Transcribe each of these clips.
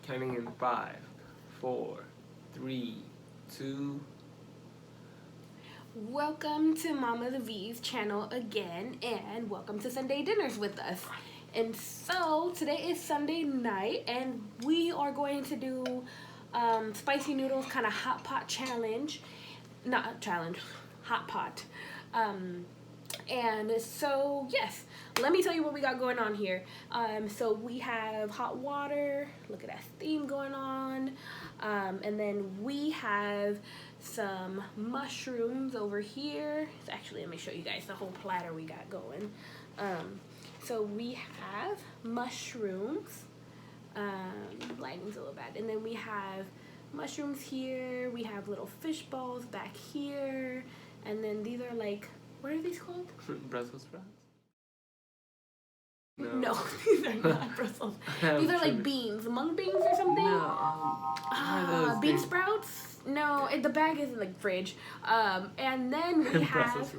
Counting in 5, 4, 3, 2. Welcome to Mama V's channel again, and welcome to Sunday Dinners with us. And so today is Sunday night, and we are going to do spicy noodles kind of hot pot challenge. Not challenge, hot pot. And so yes, let me tell you what we got going on here. So we have hot water. Look at that steam going on. And then we have some mushrooms over here. So actually, let me show you guys the whole platter we got going. So we have mushrooms. Lighting's a little bad. And then we have mushrooms here. We have little fish balls back here. And then these are like, what are these called? Brussels sprouts? No, these are not Brussels. These are like beans, mung beans or something. No. Bean sprouts? No, the bag is in the fridge. And then we have,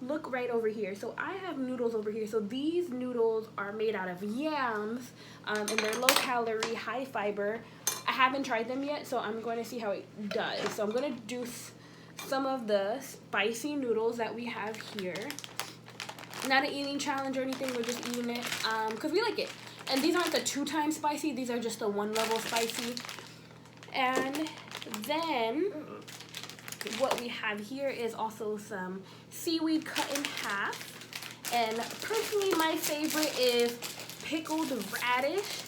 look right over here. So I have noodles over here. So these noodles are made out of yams, and they're low calorie, high fiber. I haven't tried them yet, so I'm going to see how it does. So I'm going to do some of the spicy noodles that we have here. Not an eating challenge or anything, we're just eating it because we like it. And these aren't the 2-time spicy, these are just the 1 level spicy. And then what we have here is also some seaweed cut in half. And personally my favorite is pickled radish.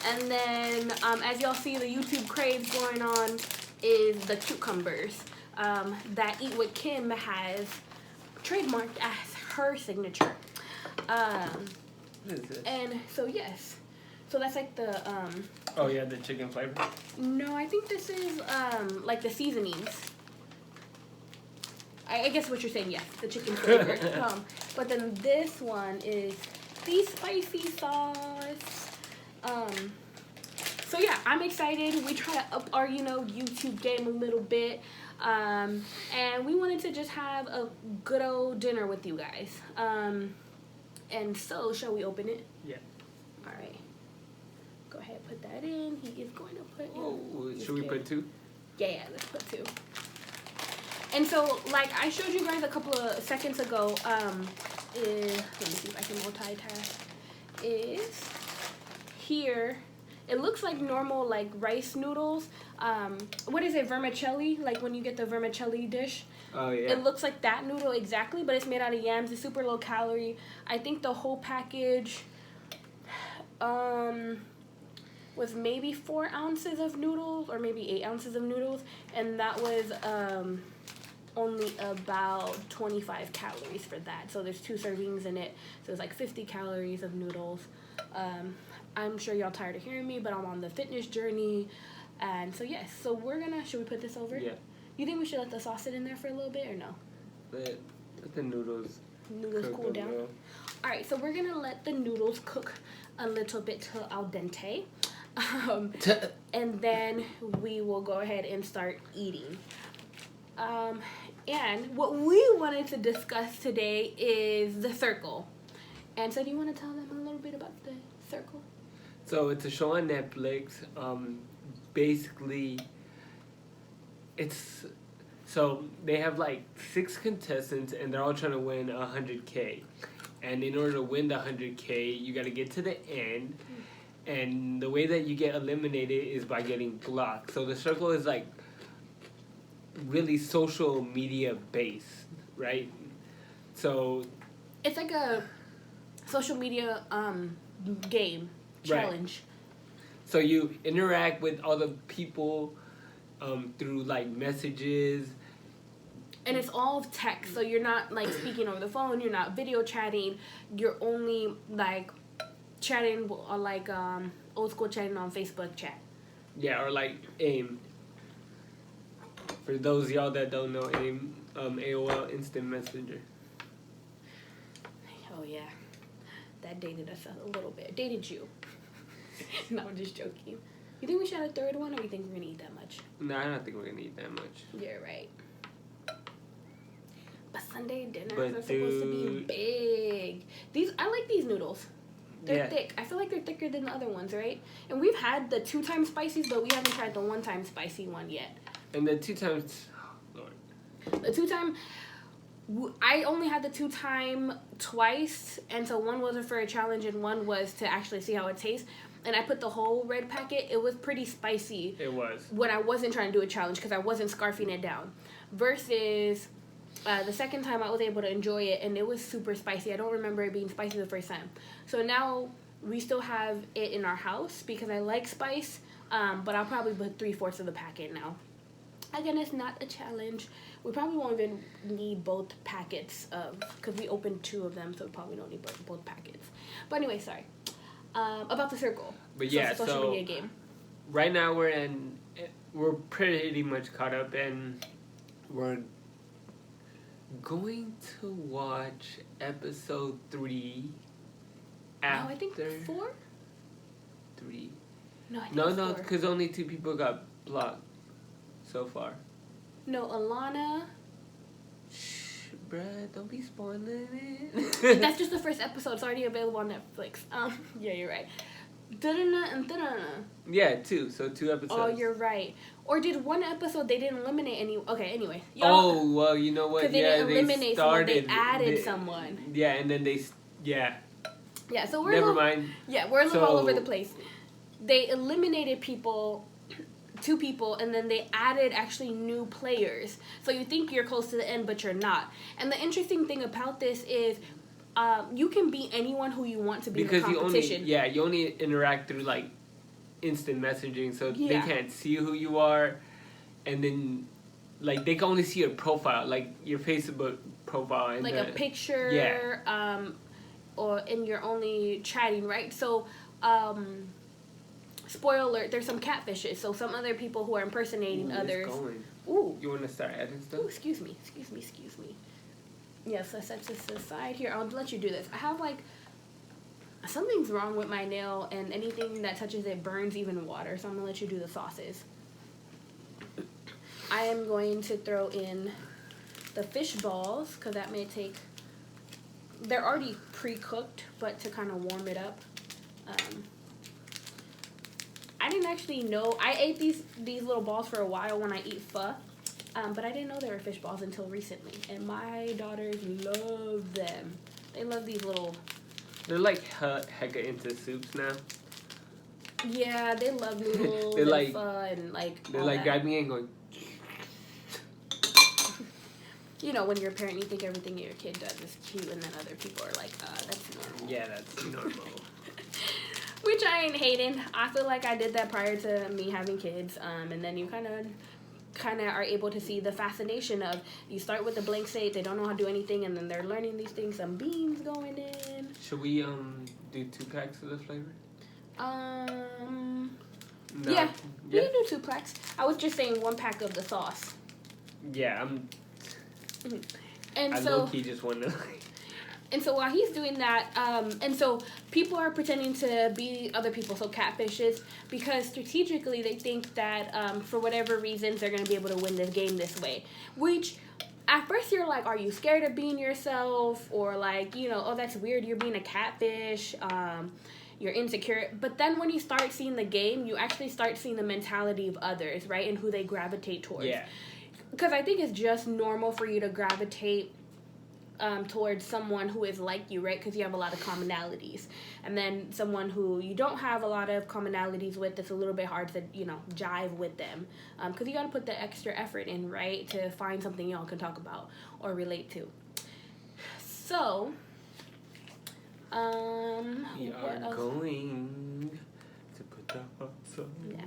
And then as y'all see, the YouTube craze going on is the cucumbers. That Eat with Kim has trademarked as her signature. What is this? And so yes, so that's like the Oh yeah, the chicken flavor. No, I think this is like the seasonings. I guess what you're saying, yes, the chicken flavor. But then this one is the spicy sauce. So yeah, I'm excited. We try to up our YouTube game a little bit. And we wanted to just have a good old dinner with you guys. And so, shall we open it? Yeah. All right. Go ahead, put that in. He is going to put in. Should we put 2? Yeah, let's put 2. And so, like I showed you guys a couple of seconds ago, let me see if I can multitask, is here. It looks like normal, like, rice noodles. What is it, vermicelli? Like, when you get the vermicelli dish. Oh, yeah. It looks like that noodle exactly, but it's made out of yams. It's super low calorie. I think the whole package was maybe 4 ounces of noodles, or maybe 8 ounces of noodles. And that was only about 25 calories for that. So there's 2 servings in it. So it's like 50 calories of noodles. I'm sure y'all tired of hearing me, but I'm on the fitness journey. And so, yes. So we're going to... Should we put this over? Yeah. You think we should let the sauce sit in there for a little bit or no? Let the noodles Cool down? Well. All right. So we're going to let the noodles cook a little bit till al dente. And then we will go ahead and start eating. And what we wanted to discuss today is the circle. And so do you want to tell them a little bit about the circle? So it's a show on Netflix. Basically, so they have like 6 contestants, and they're all trying to win 100K. And in order to win the 100K, you got to get to the end. And the way that you get eliminated is by getting blocked. So the circle is like really social media based, right? So it's like a social media game challenge. Right. So you interact with other people through like messages. And it's all text, so you're not like speaking over the phone, you're not video chatting, you're only like chatting or like old school chatting on Facebook chat. Yeah, or like AIM. For those of y'all that don't know AIM, AOL Instant Messenger. Oh yeah, that dated us a little bit. Dated you. No, I'm just joking. You think we should have a 3rd one, or you think we're gonna eat that much? No, I don't think we're gonna eat that much. You're right. But Sunday dinners are supposed to be big. I like these noodles. They're thick. I feel like they're thicker than the other ones, right? And we've had the 2 times spicy, but we haven't tried the 1 time spicy one yet. And the 2 times, oh Lord. The 2 time, I only had the 2 time twice, and so one wasn't for a challenge and one was to actually see how it tastes. And I put the whole red packet. It was pretty spicy. It was. When I wasn't trying to do a challenge because I wasn't scarfing it down. Versus the second time I was able to enjoy it and it was super spicy. I don't remember it being spicy the first time. So now we still have it in our house because I like spice. But I'll probably put 3/4 of the packet now. Again, it's not a challenge. We probably won't even need both packets of, because we opened 2 of them, so we probably don't need both packets. But anyway, sorry. About the circle. But yeah, social media game. Right now we're pretty much caught up, and we're going to watch episode 3 after. No, I think 4? 3. No, I think No, 4. because only 2 people got blocked so far. No, Alana. Shh, bruh, don't be spoiling it. That's just the first episode. It's already available on Netflix. Yeah, you're right. Da-da-na and da-da-na. Yeah, 2. So 2 episodes. Oh, you're right. Or did 1 episode they didn't eliminate any? Okay, anyway. Oh, well, you know what? Because they didn't eliminate someone. They added they, someone. Yeah, and then yeah. Yeah, so we're Never mind. Yeah, we're a little all over the place. They eliminated 2 people, and then they added actually new players. So you think you're close to the end, but you're not. And the interesting thing about this is you can be anyone who you want to be because in the competition. you only interact through like instant messaging, so they can't see who you are, and then like they can only see your profile, like your Facebook profile, and like a picture, and you're only chatting, right? So spoiler alert, there's some catfishes. So some other people who are impersonating others. Ooh. You want to start adding stuff? Ooh, excuse me. Yes, let's set this aside here. I'll let you do this. I have something's wrong with my nail, and anything that touches it burns even water. So I'm gonna let you do the sauces. I am going to throw in the fish balls because that may take. They're already pre-cooked, but to kind of warm it up. I didn't actually know. I ate these little balls for a while when I eat pho, but I didn't know they were fish balls until recently. And my daughters love them. They love these little. They're like hecka into soups now. Yeah, they love noodles they're and pho and They're like grabbing it and going. You know, when you're a parent, you think everything your kid does is cute, and then other people are like, that's normal. Yeah, that's normal. Which I ain't hating. I feel like I did that prior to me having kids, and then you kind of are able to see the fascination of you start with a blank slate, they don't know how to do anything, and then they're learning these things, some beans going in. Should we do 2 packs of the flavor? No. Yeah, we can do 2 packs. I was just saying 1 pack of the sauce. Yeah, And I so low-key just want to. And so while he's doing that, and so people are pretending to be other people, so catfishes, because strategically they think that for whatever reasons they're going to be able to win this game this way. Which, at first you're like, are you scared of being yourself? Or like, oh, that's weird, you're being a catfish, you're insecure. But then when you start seeing the game, you actually start seeing the mentality of others, right? And who they gravitate towards. Yeah. Because I think it's just normal for you to gravitate towards someone who is like you, right? Because you have a lot of commonalities. And then someone who you don't have a lot of commonalities with, it's a little bit hard to, jive with them. Because you got to put the extra effort in, right? To find something y'all can talk about or relate to. So, we are going to put the hot sauce. Yeah.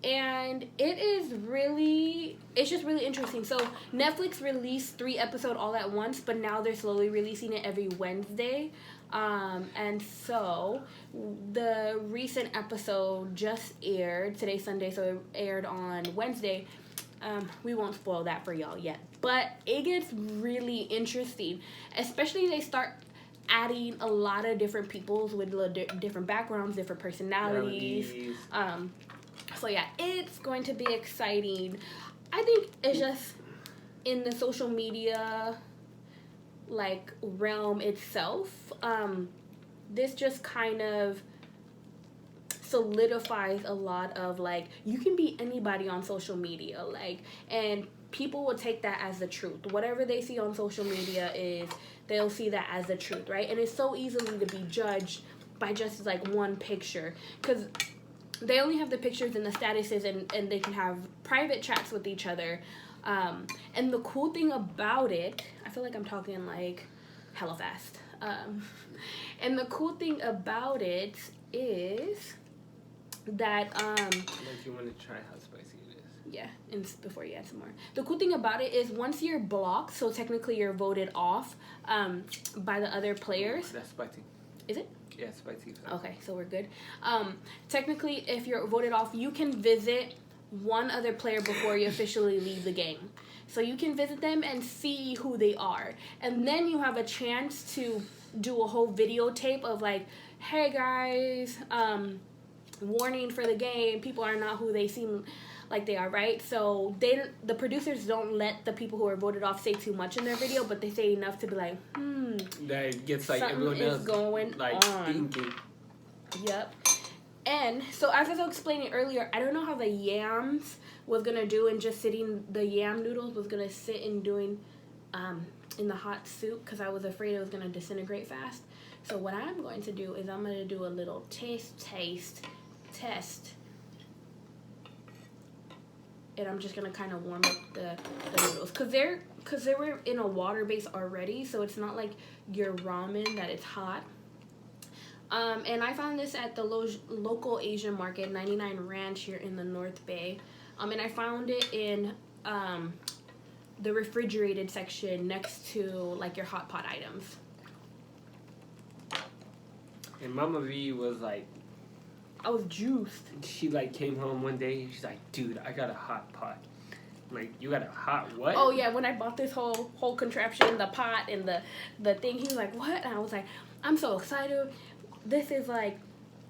And it's just really interesting. So Netflix released 3 episodes all at once, but now they're slowly releasing it every Wednesday. And so the recent episode just aired. Today's Sunday, so it aired on Wednesday. We won't spoil that for y'all yet. But it gets really interesting. Especially they start adding a lot of different peoples with different backgrounds, different personalities. So yeah, it's going to be exciting. I think it's just in the social media realm itself. this just kind of solidifies a lot of like, you can be anybody on social media, like, and people will take that as the truth. Whatever they see on social media they'll see that as the truth, right? And it's so easily to be judged by just like one picture, because they only have the pictures and the statuses, and they can have private chats with each other. And the cool thing about it, I feel like I'm talking like hella fast. And the cool thing about it is that like you want to try how spicy it is. yeah, and before you add some more, the cool thing about it is once you're blocked, so technically you're voted off by the other players. That's spicy. Is it? Yeah, spicy. Okay, so we're good. Technically, if you're voted off, you can visit one other player before you officially leave the game. So you can visit them and see who they are. And then you have a chance to do a whole videotape of like, hey guys, warning for the game, people are not who they seem like they are, right? So the producers don't let the people who are voted off say too much in their video, but they say enough to be like, that gets like something everyone is else going like on. thinking. Yep. And so as I was explaining earlier, I don't know how the yams was gonna do, and just sitting, the yam noodles was gonna sit and doing in the hot soup, because I was afraid it was gonna disintegrate fast. So what I'm going to do is I'm gonna do a little test, and I'm just gonna kind of warm up the noodles, because they were in a water base already, so it's not like your ramen that it's hot. And I found this at the local Asian market, 99 Ranch here in the North Bay. And I found it in the refrigerated section next to like your hot pot items. And Mama V was like, I was juiced. she like came home one day and she's like, dude, I got a hot pot. I'm like, you got a hot what? Oh yeah, when I bought this whole contraption, the pot and the thing, he was like, what? And I was like, I'm so excited. This is like,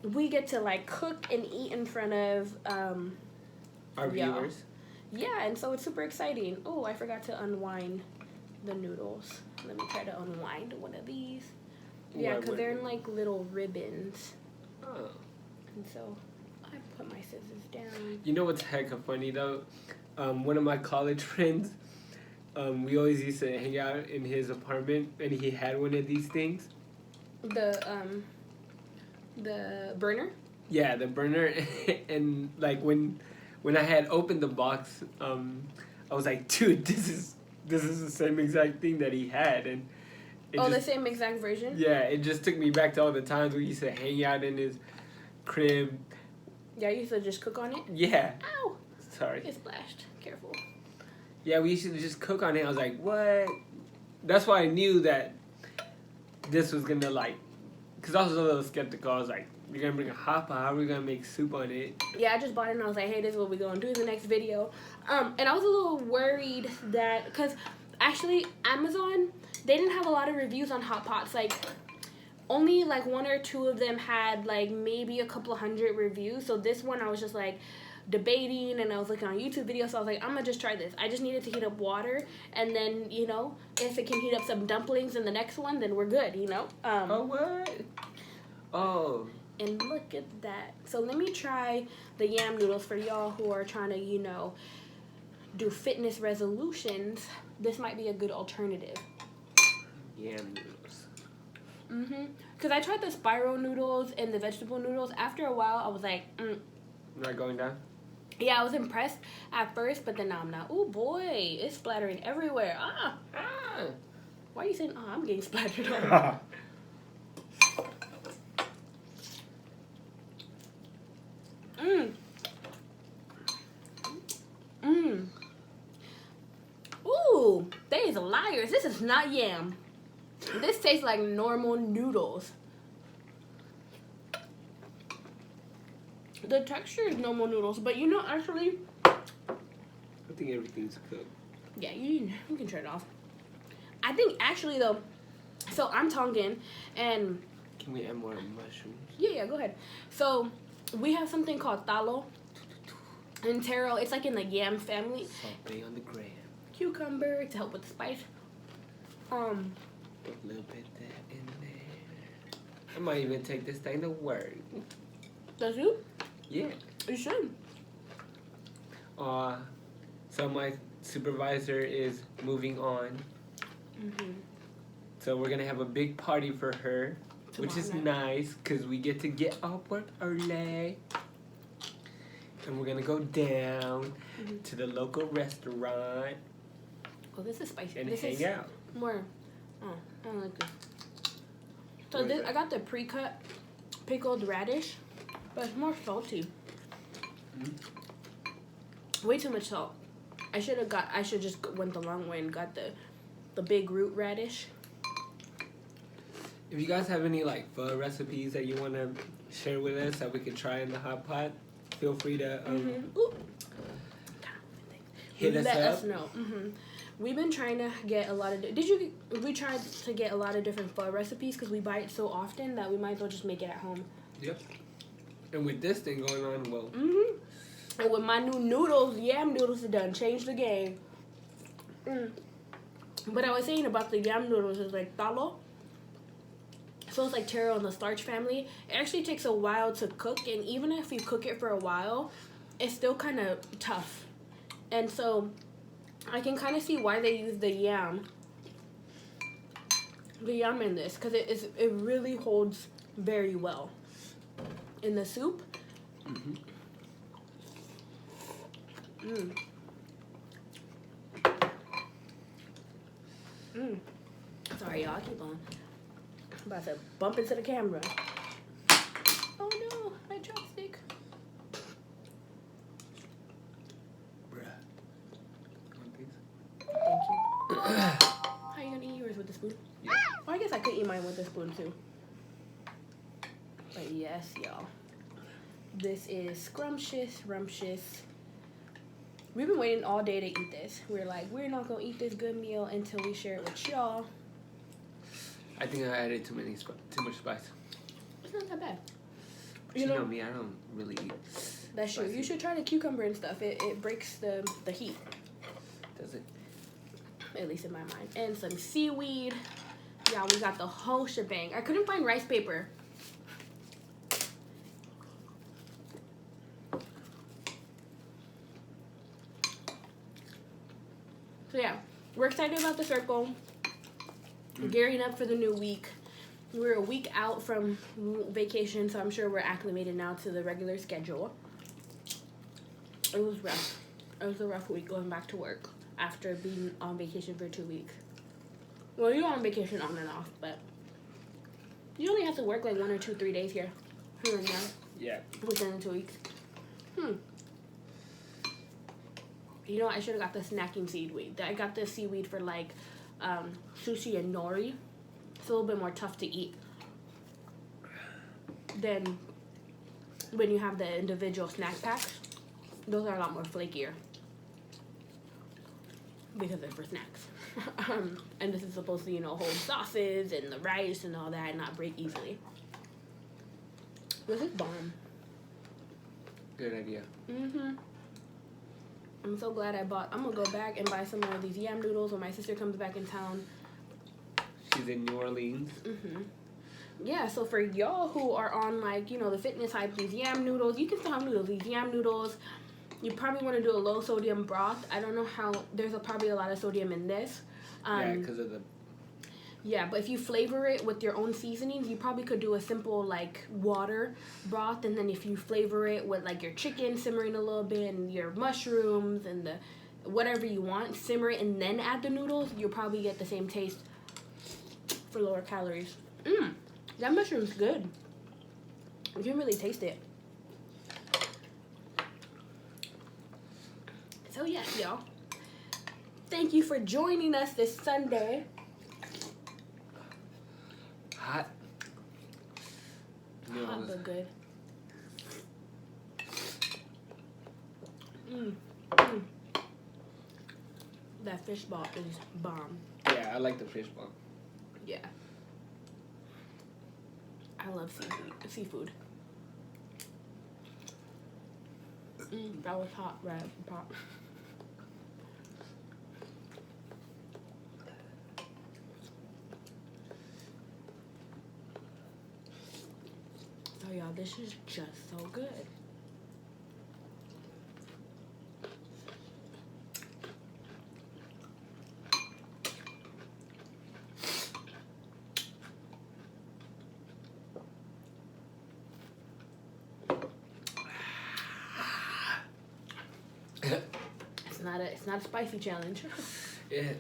we get to like cook and eat in front of our viewers. Yeah, and so it's super exciting. Oh, I forgot to unwind the noodles. Let me try to unwind one of these. Yeah, because they're in like little ribbons. Oh. And so I put my scissors down. You know what's hecka funny though? One of my college friends, we always used to hang out in his apartment, and he had one of these things. The burner? Yeah, the burner. And like when I had opened the box, I was like, dude, this is the same exact thing that he had. And the same exact version? Yeah, it just took me back to all the times we used to hang out in his crib. Yeah, you used to just cook on it? Yeah. Ow! Sorry. It splashed. Careful. Yeah, we used to just cook on it. I was like, what? That's why I knew that this was gonna like, because I was a little skeptical. I was like, you're gonna bring a hot pot, how are we gonna make soup on it? Yeah, I just bought it and I was like, hey, this is what we're gonna do in the next video. And I was a little worried that, because actually Amazon, they didn't have a lot of reviews on hot pots. Like, only like 1 or 2 of them had like maybe a couple of 100 reviews. So this one I was just like debating, and I was looking on YouTube videos, so I was like, I'm gonna just try this. I just needed to heat up water, and then, you know, if it can heat up some dumplings in the next one, then we're good, you know? Oh, what? Oh. And look at that. So let me try the yam noodles for y'all who are trying to, you know, do fitness resolutions. This might be a good alternative. Yam noodles. Because I tried the spiral noodles and the vegetable noodles. After a while, I was like, Not going down? Yeah, I was impressed at first, but then now I'm not. Oh boy, it's splattering everywhere. Why are you saying, I'm getting splattered on? Ooh, they is liars. This is not yam. This tastes like normal noodles. The texture is normal noodles, but you know, actually, I think everything's cooked. Yeah, you can turn it off. I think actually though, so I'm Tongan, and can we add more mushrooms? Yeah, go ahead. So we have something called talo and taro. It's like in the yam family. Saute on the gram. Cucumber to help with the spice. Put a little bit of that in there. I might even take this thing to work. Does you? Yeah. You should. So my supervisor is moving on. Mm-hmm. So we're gonna have a big party for her, which is nice because we get to get off work early. And we're gonna go down to the local restaurant. Oh, this is spicy. And this hang out. More. Oh, I don't like this. So this, I got the pre-cut pickled radish, but it's more salty. Way too much salt. I should just went the long way and got the big root radish. If you guys have any like pho recipes that you want to share with us that we could try in the hot pot, feel free to hit us up. Let us know. We've been trying to get a lot of. We tried to get a lot of different pho recipes because we buy it so often that we might as well just make it at home. Yep. And with this thing going on, well. And with my new noodles, yam noodles are done. Changed the game. But I was saying about the yam noodles is like talo. So it's like taro in the starch family. It actually takes a while to cook, and even if you cook it for a while, it's still kind of tough. And so I can kind of see why they use the yam in this, because it really holds very well in the soup. Sorry, y'all. Keep on. I'm about to bump into the camera. Oh no, my chopstick. Thank you. How you gonna eat yours with the spoon? Yeah. Well, I guess I could eat mine with the spoon too. But yes, y'all. This is scrumptious, rumptious. We've been waiting all day to eat this. We're like, we're not gonna eat this good meal until we share it with y'all. I think I added too much spice. It's not that bad. You know me, I don't really eat. That's true. You should try the cucumber and stuff. It breaks the heat. Does it? At least in my mind. And some seaweed. Yeah, we got the whole shebang. I couldn't find rice paper. So yeah, we're excited about the circle. We're gearing up for the new week. We're a week out from vacation, so I'm sure we're acclimated now to the regular schedule. It was rough. It was a rough week going back to work after being on vacation for 2 weeks. Well, you're on vacation on and off, but you only have to work like 1 or 2, 3 days here and there. Yeah. Within the 2 weeks. You know, I should have got the snacking seaweed. I got the seaweed for like sushi and nori. It's a little bit more tough to eat than when you have the individual snack packs. Those are a lot more flakier because they're for snacks. And this is supposed to, hold sauces and the rice and all that and not break easily. This is bomb. Good idea. I'm so glad I'm gonna go back and buy some more of these yam noodles when my sister comes back in town. She's in New Orleans. Yeah, so for y'all who are on the fitness hype, these yam noodles, you can still have noodles. These yam noodles, you probably want to do a low sodium broth. I don't know how, there's probably a lot of sodium in this. Yeah, because of the... Yeah, but if you flavor it with your own seasonings, you probably could do a simple water broth, and then if you flavor it with your chicken simmering a little bit and your mushrooms and the whatever you want, simmer it and then add the noodles, you'll probably get the same taste for lower calories. That mushroom's good. You can really taste it. So yes, y'all. Thank you for joining us this Sunday. Hot. Hot but good. That fish ball is bomb. Yeah, I like the fish ball. Yeah. I love seafood. That was hot, right? Pop. Oh, y'all, this is just so good. It's not a spicy challenge. It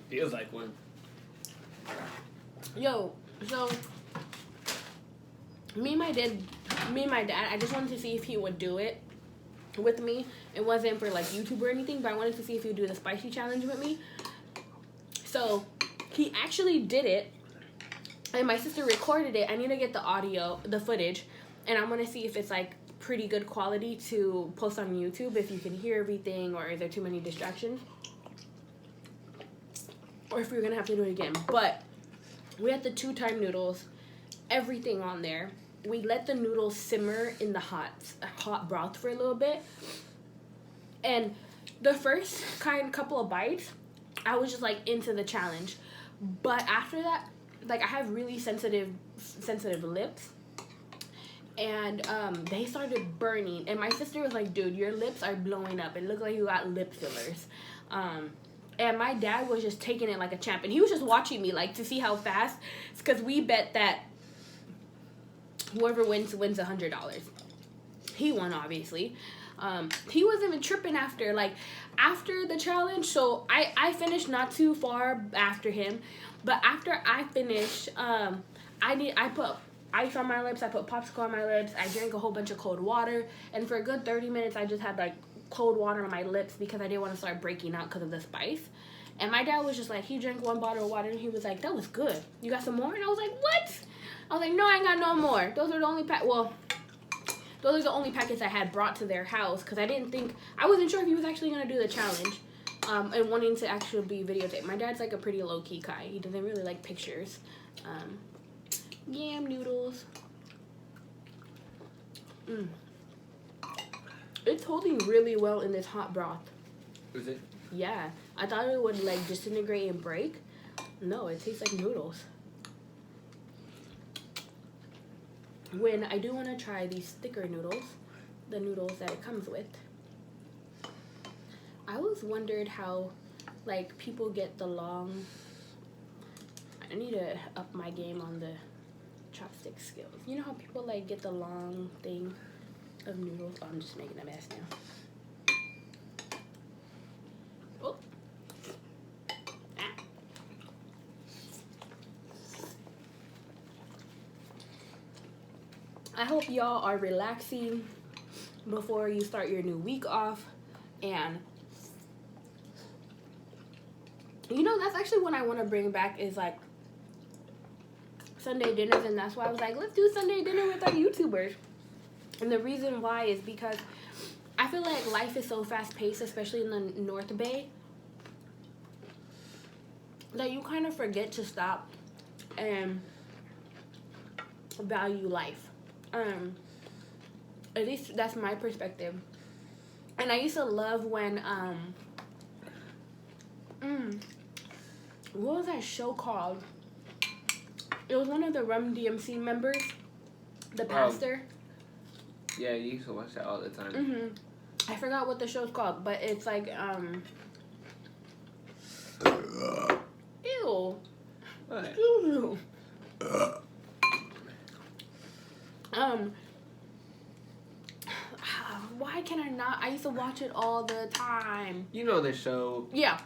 feels like one. Yo, so me and my dad, I just wanted to see if he would do it with me. It wasn't for like YouTube or anything, but I wanted to see if he would do the spicy challenge with me. So he actually did it, and my sister recorded it. I need to get the footage, and I'm gonna see if it's like pretty good quality to post on YouTube, if you can hear everything, or is there too many distractions, or if we're gonna have to do it again. But we had the 2-time noodles, everything on there. We let the noodles simmer in the hot broth for a little bit, and the first couple of bites, I was just like into the challenge. But after that, like, I have really sensitive lips, and they started burning, and my sister was like, dude, your lips are blowing up, it looks like you got lip fillers. And my dad was just taking it like a champ, and he was just watching me like to see how fast, because we bet that whoever wins $100. He won, obviously. He wasn't even tripping after the challenge. So I finished not too far after him, but after I finished, I put ice on my lips, I put popsicle on my lips, I drank a whole bunch of cold water, and for a good 30 minutes I just had like cold water on my lips because I didn't want to start breaking out because of the spice. And my dad was just like, he drank 1 bottle of water and he was like, that was good, you got some more? And I was like, what? I was like, no, I ain't got no more. Those are the only those are the only packets I had brought to their house, because I wasn't sure if he was actually going to do the challenge, and wanting to actually be videotaped. My dad's like a pretty low-key guy. He doesn't really like pictures. Yam noodles. It's holding really well in this hot broth. Is it? Yeah. I thought it would like disintegrate and break. No, it tastes like noodles. When I do want to try these thicker noodles, the noodles that it comes with, I always wondered how like people get the long. I need to up my game on the chopstick skills. You know how people like get the long thing of noodles? Oh, I'm just making a mess now. Oh. Ah. I hope y'all are relaxing before you start your new week off. And you know, that's actually what I want to bring back, is like Sunday dinners, and that's why I was like, let's do Sunday dinner with our YouTubers. And the reason why is because I feel like life is so fast-paced, especially in the North Bay, that you kind of forget to stop and value life. At least that's my perspective. And I used to love when what was that show called? It was one of the Rum DMC members, the pastor. Yeah, you used to watch that all the time. I forgot what the show's called, but it's like ew. What? Ew. Why can I not? I used to watch it all the time. You know the show. Yeah.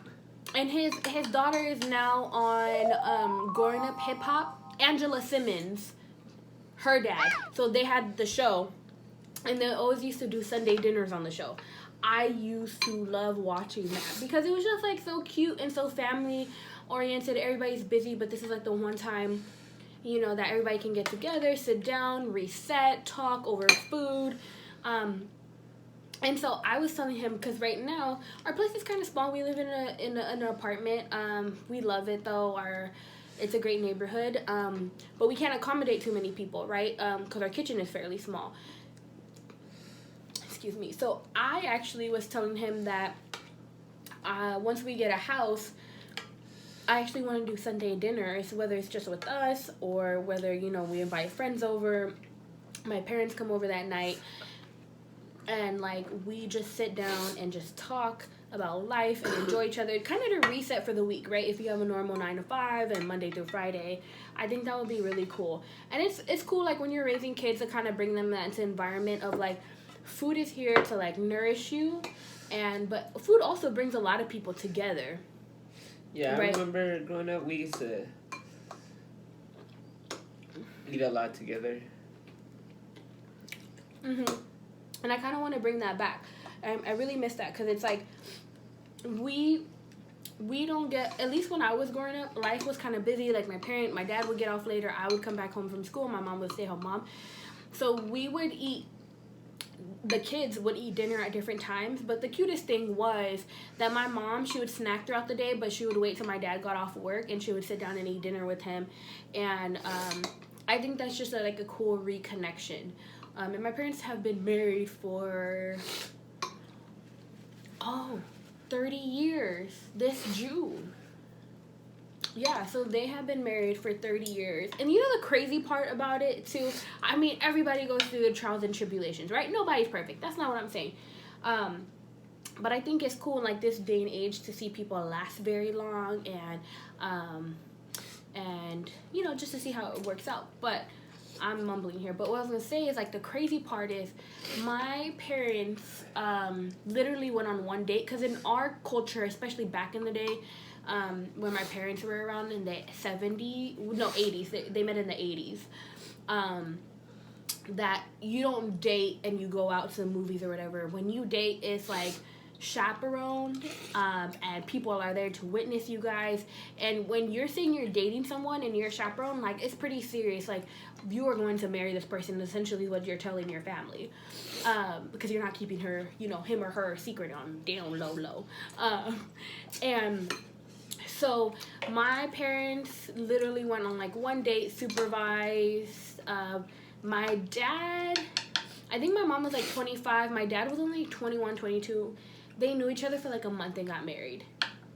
And his daughter is now on Growing Up Hip Hop. Angela Simmons, her dad. So they had the show, and they always used to do Sunday dinners on the show. I used to love watching that because it was just like so cute and so family oriented. Everybody's busy, but this is like the one time, you know, that everybody can get together, sit down, reset, talk over food. And so I was telling him, because right now our place is kind of small. We live in an apartment. We love it though. It's a great neighborhood. But we can't accommodate too many people, right? Because our kitchen is fairly small. Excuse me. So I actually was telling him that once we get a house, I actually want to do Sunday dinners, whether it's just with us or whether, you know, we invite friends over. my parents come over that night, and like we just sit down and just talk about life and enjoy each other, kind of to reset for the week, right? If you have a normal 9 to 5 and Monday through Friday, I think that would be really cool. And it's cool, like when you're raising kids, to kind of bring them into environment of like, food is here to like nourish you, but food also brings a lot of people together. Yeah, right? I remember growing up, we used to eat a lot together. And I kind of want to bring that back. I really miss that, because it's like we don't get, at least when I was growing up, life was kind of busy. Like my dad would get off later, I would come back home from school, my mom would stay home mom, so the kids would eat dinner at different times. But the cutest thing was that my mom, she would snack throughout the day, but she would wait till my dad got off work and she would sit down and eat dinner with him. And I think that's just a cool reconnection. And my parents have been married for 30 years this June. Yeah, so they have been married for 30 years. And you know the crazy part about it, too? I mean, everybody goes through the trials and tribulations, right? Nobody's perfect. That's not what I'm saying. But I think it's cool in, like, this day and age to see people last very long and you know, just to see how it works out. But I'm mumbling here. But what I was going to say is, like, the crazy part is my parents literally went on one date. Because in our culture, especially back in the day, when my parents were around in the 80s, they met in the 80s, that you don't date and you go out to the movies or whatever. When you date, it's like chaperoned, and people are there to witness you guys. And when you're saying you're dating someone and you're chaperone, like, it's pretty serious. Like, you are going to marry this person, essentially what you're telling your family, because you're not keeping her, you know, him or her secret on down low. And so my parents literally went on like one date, supervised. My dad, I think my mom was like 25. My dad was only 21, 22. They knew each other for like a month and got married.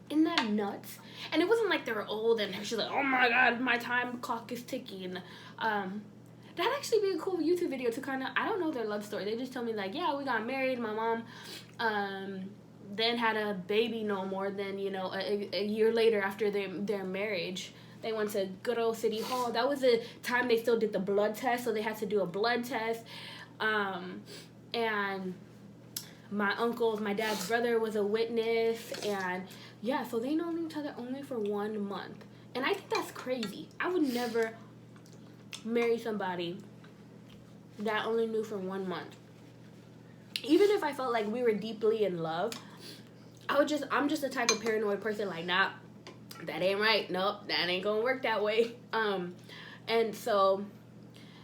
Isn't that nuts? And it wasn't like they were old and she's like, oh my God, my time clock is ticking. That'd actually be a cool YouTube video to kind of, I don't know their love story. They just told me like, yeah, we got married. My mom then had a baby no more than, you know, a year later after their marriage. They went to good old City Hall. That was the time they still did the blood test, so they had to do a blood test. And my dad's brother was a witness, and yeah, so they known each other only for 1 month. And I think that's crazy. I would never marry somebody that I only knew for 1 month. Even if I felt like we were deeply in love, I'm just the type of paranoid person, like, nah, that ain't right. Nope, that ain't gonna work that way. And so,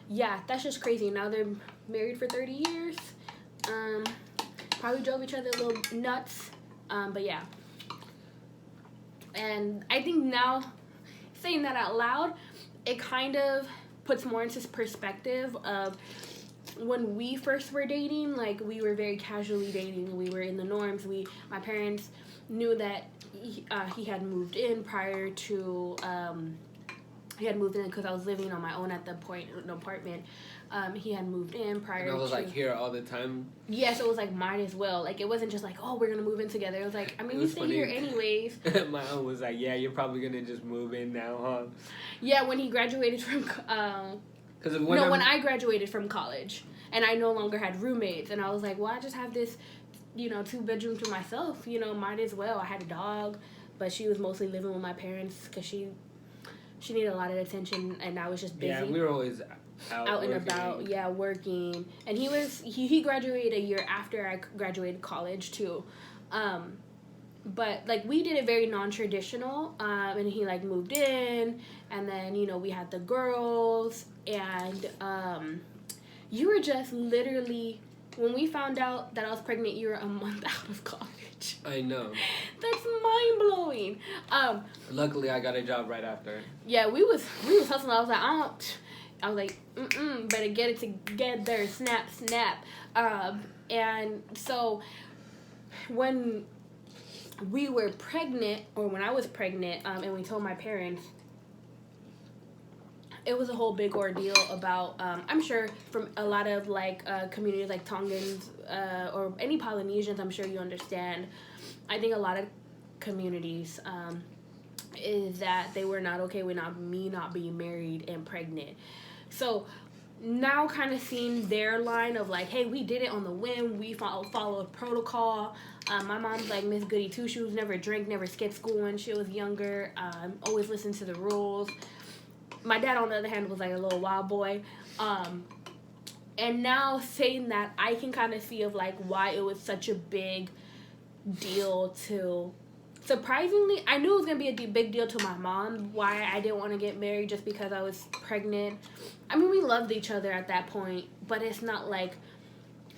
yeah, that's just crazy. Now they're married for 30 years. Probably drove each other a little nuts. But yeah. And I think now, saying that out loud, it kind of puts more into perspective of when we first were dating. Like, we were very casually dating. We were in the norms. My parents knew that he had moved in prior to, he had moved in because I was living on my own at the point in an apartment. He had moved in prior to... And I was like here all the time? Yeah, so it was like, might as well. Like, it wasn't just like, oh, we're going to move in together. It was like, I mean, we stay here anyways. My aunt was like, yeah, you're probably going to just move in now, huh? Yeah, when he graduated from... when I graduated from college and I no longer had roommates, and I was like, well, I just have this, you know, 2-bedroom to myself, you know, might as well. I had a dog, but she was mostly living with my parents because she needed a lot of attention, and I was just busy. Yeah, we were always out and about, yeah, working. And he graduated a year after I graduated college too. But like, we did it very non-traditional, and he like moved in, and then, you know, we had the girls, and you were just literally, when we found out that I was pregnant, you were a month out of college. I know. That's mind-blowing. Luckily, I got a job right after. Yeah, we was hustling. I was like, better get it together, snap. And so when we were pregnant, or when I was pregnant, and we told my parents, it was a whole big ordeal about, I'm sure from a lot of like communities like Tongans or any Polynesians, I'm sure you understand. I think a lot of communities is that they were not okay with me not being married and pregnant. So now kind of seeing their line of like, hey, we did it on the whim, we followed protocol. My mom's like Miss Goody Two Shoes, never drank, never skipped school when she was younger, always listened to the rules. My dad, on the other hand, was like a little wild boy. And now saying that, I can kind of see of like why it was such a big deal to, surprisingly, I knew it was going to be a big deal to my mom, why I didn't want to get married just because I was pregnant. I mean, we loved each other at that point, but it's not like,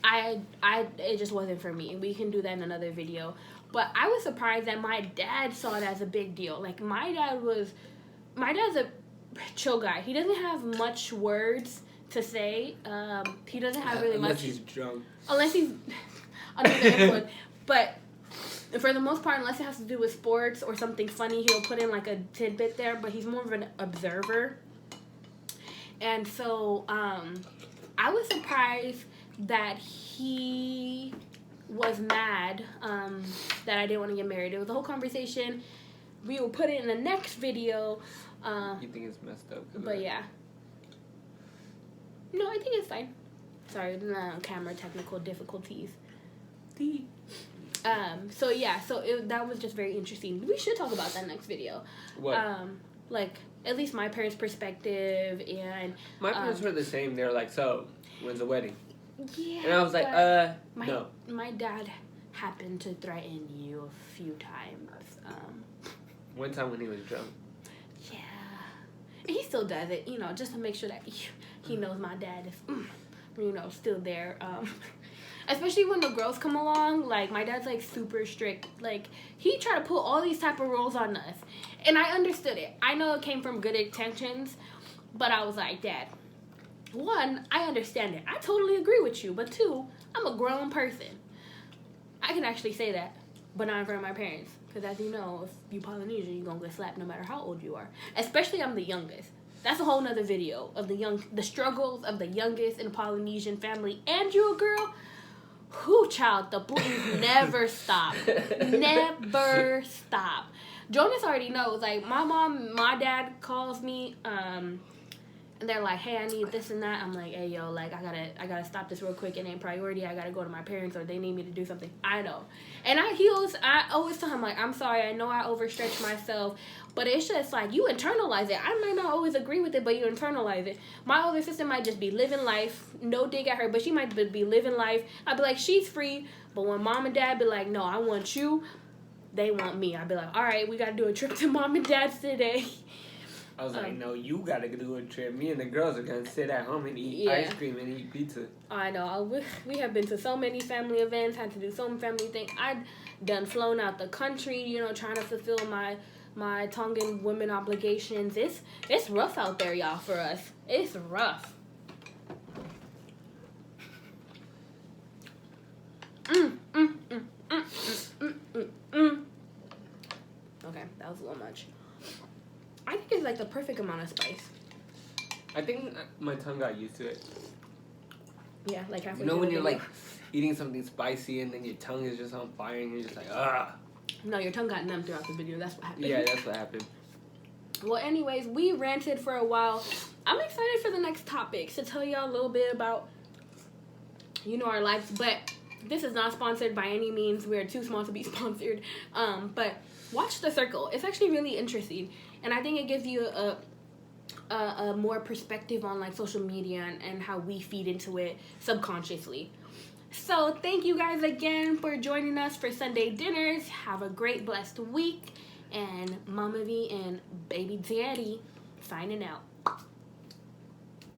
it just wasn't for me. We can do that in another video. But I was surprised that my dad saw it as a big deal. Like, my dad's a chill guy. He doesn't have much words to say. He doesn't have really much. Unless he's drunk. Unless he's under the influence. But for the most part, unless it has to do with sports or something funny, he'll put in like a tidbit there. But he's more of an observer. And so I was surprised that he was mad that I didn't want to get married. It was a whole conversation. We will put it in the next video. You think it's messed up? But yeah. No, I think it's fine. Sorry, camera technical difficulties. So yeah, that was just very interesting. We should talk about that next video. What? Like, at least my parents' perspective and... My parents were the same. They were like, so, when's the wedding? Yeah, and I was like, no. My dad happened to threaten you a few times. One time when he was drunk. Yeah. And he still does it, just to make sure that he knows my dad is, still there. Especially when the girls come along, like, my dad's, like, super strict. Like, he tried to put all these type of rules on us. And I understood it. I know it came from good intentions, but I was like, Dad, one, I understand it. I totally agree with you. But two, I'm a grown person. I can actually say that, but not in front of my parents. Because as you know, if you Polynesian, you're going to get slapped no matter how old you are. Especially I'm the youngest. That's a whole nother video of the struggles of the youngest in a Polynesian family. And you a girl. Whoo, child, the bullies never stop. Never stop. Jonas already knows. Like, my dad calls me, and they're like, hey, I need this and that. I'm like, hey, yo, like, I gotta stop this real quick. It ain't priority. I gotta go to my parents, or they need me to do something. I know. And I always tell him, like, I'm sorry. I know I overstretched myself. But it's just like, you internalize it. I might not always agree with it, but you internalize it. My older sister might just be living life. No dig at her, but she might be living life. I'd be like, she's free. But when mom and dad be like, no, I want you, they want me. I'd be like, all right, we got to do a trip to mom and dad's today. I was like, no, you got to do a trip. Me and the girls are going to sit at home and eat ice cream and eat pizza. I know. We have been to so many family events, had to do so many family things. I've done flown out the country, trying to fulfill my Tongan women obligations. It's rough out there, y'all, for us. It's rough. Okay, that was a little much. I think it's like the perfect amount of spice. I think my tongue got used to it. Yeah, like halfway. When you're like eating something spicy and then your tongue is just on fire and you're just like, ah. No, your tongue got numb throughout the video. That's what happened. Yeah, that's what happened. Well, anyways, we ranted for a while. I'm excited for the next topics to tell y'all a little bit about, our lives. But this is not sponsored by any means. We're too small to be sponsored. But watch The Circle. It's actually really interesting. And I think it gives you a more perspective on, like, social media and how we feed into it subconsciously. So, thank you guys again for joining us for Sunday dinners. Have a great, blessed week. And Mama V and Baby Daddy signing out.